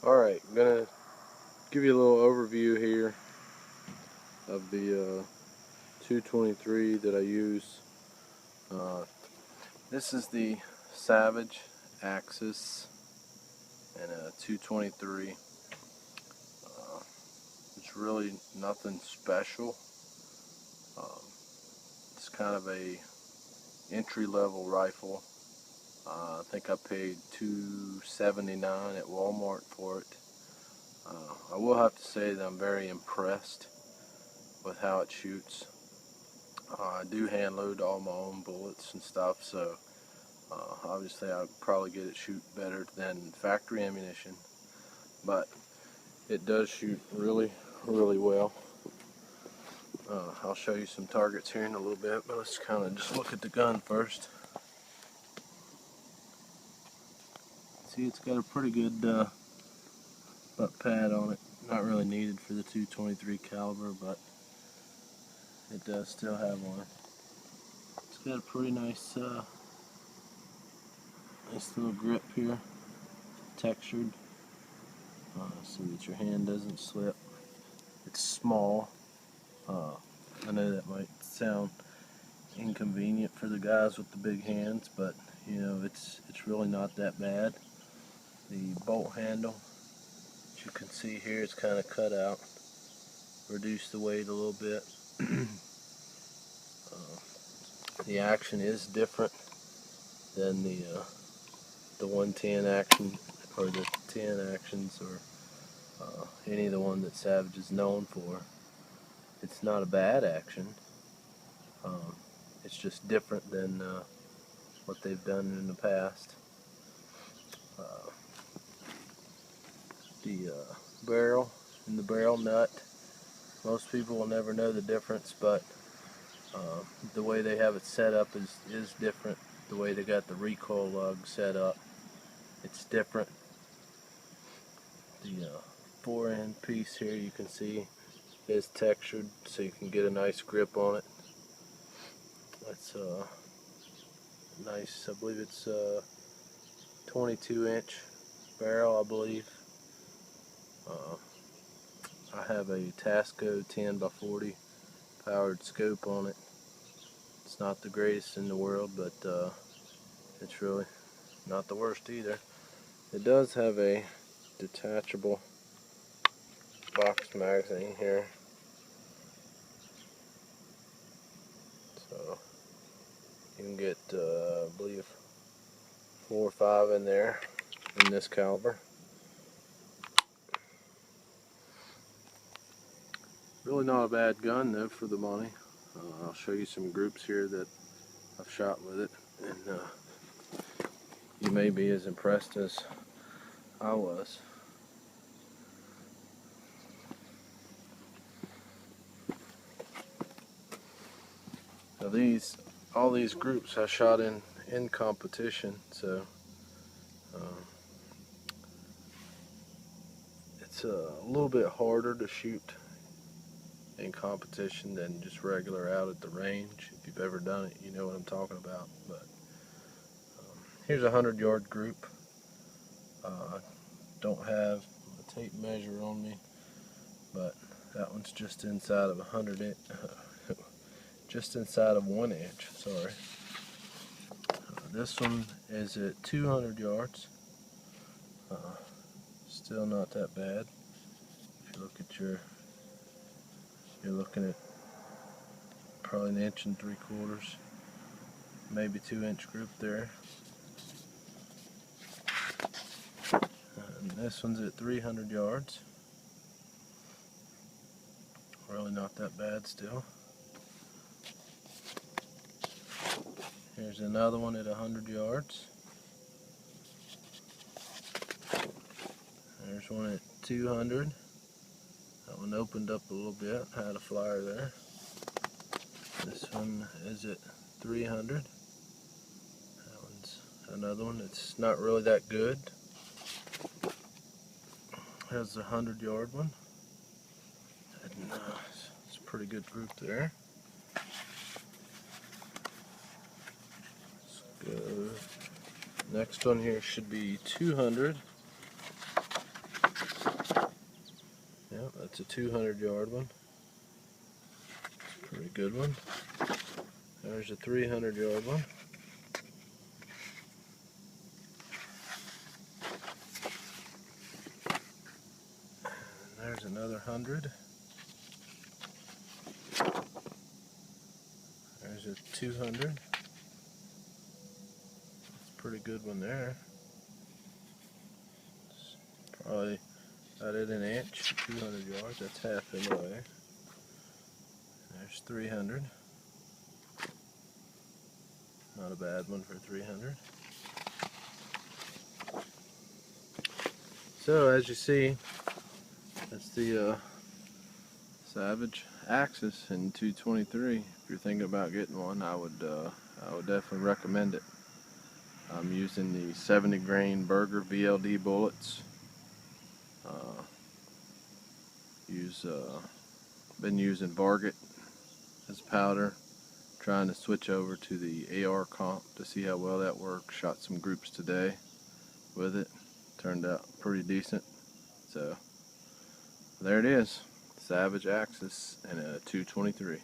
Alright, I'm going to give you a little overview here of the 223 that I use. This is the Savage Axis and a 223. It's really nothing special. It's kind of a entry-level rifle. I think I paid $279 at Walmart for it. I will have to say that I'm very impressed with how it shoots. I do hand load all my own bullets and stuff, so obviously I'll probably get it shoot better than factory ammunition, but it does shoot really well. I'll show you some targets here in a little bit, but let's kind of just look at the gun first. See, it's got a pretty good butt pad on it. Not really needed for the 223 caliber, but it does still have one. It's got a pretty nice little grip here, textured, so that your hand doesn't slip. It's small. I know that might sound inconvenient for the guys with the big hands, but you know, it's really not that bad. The bolt handle, as you can see here, it's kind of cut out, reduce the weight a little bit. The action is different than the 110 action, or the 10 actions, or any of the one that Savage is known for. It's not a bad action. It's just different than what they've done in the past. The barrel and the barrel nut, most people will never know the difference, but the way they have it set up is different. The way they got the recoil lug set up, it's different. The 4-end piece here, you can see, is textured, so you can get a nice grip on it. That's nice. I believe it's 22-inch barrel, I believe. I have a Tasco 10x40 powered scope on it. It's not the greatest in the world, but it's really not the worst either. It does have a detachable box magazine here, so you can get I believe 4 or 5 in there in this caliber. Really not a bad gun though for the money. I'll show you some groups here that I've shot with it, and you may be as impressed as I was. Now all these groups I shot in competition, so it's a little bit harder to shoot in competition than just regular out at the range. If you've ever done it, you know what I'm talking about. But here's a 100-yard group. I don't have a tape measure on me, but that one's just inside of 100 inch, just inside of 1 inch. Sorry. This one is at 200 yards. Still not that bad. If you look at you're looking at probably 1 3/4 inches, maybe 2-inch group there. And this one's at 300 yards. Really not that bad still. Here's another one at 100 yards. There's one at 200. That one opened up a little bit, had a flyer there. This one is at 300. That one's another one that's not really that good. There's the 100-yard one. And, it's a pretty good group there. Let's go. Next one here should be 200. Yep, that's a 200-yard one. Pretty good one. There's a 300-yard one. And there's another 100. There's a 200. That's a pretty good one there. It's probably about at an inch, 200 yards. That's half anyway. There's 300. Not a bad one for 300. So as you see, that's the Savage Axis in 223. If you're thinking about getting one, I would definitely recommend it. I'm using the 70 grain Burger VLD bullets. Been using Varget as powder. Trying to switch over to the AR comp to see how well that works. Shot some groups today with it. Turned out pretty decent. So there it is. Savage Axis and a 223.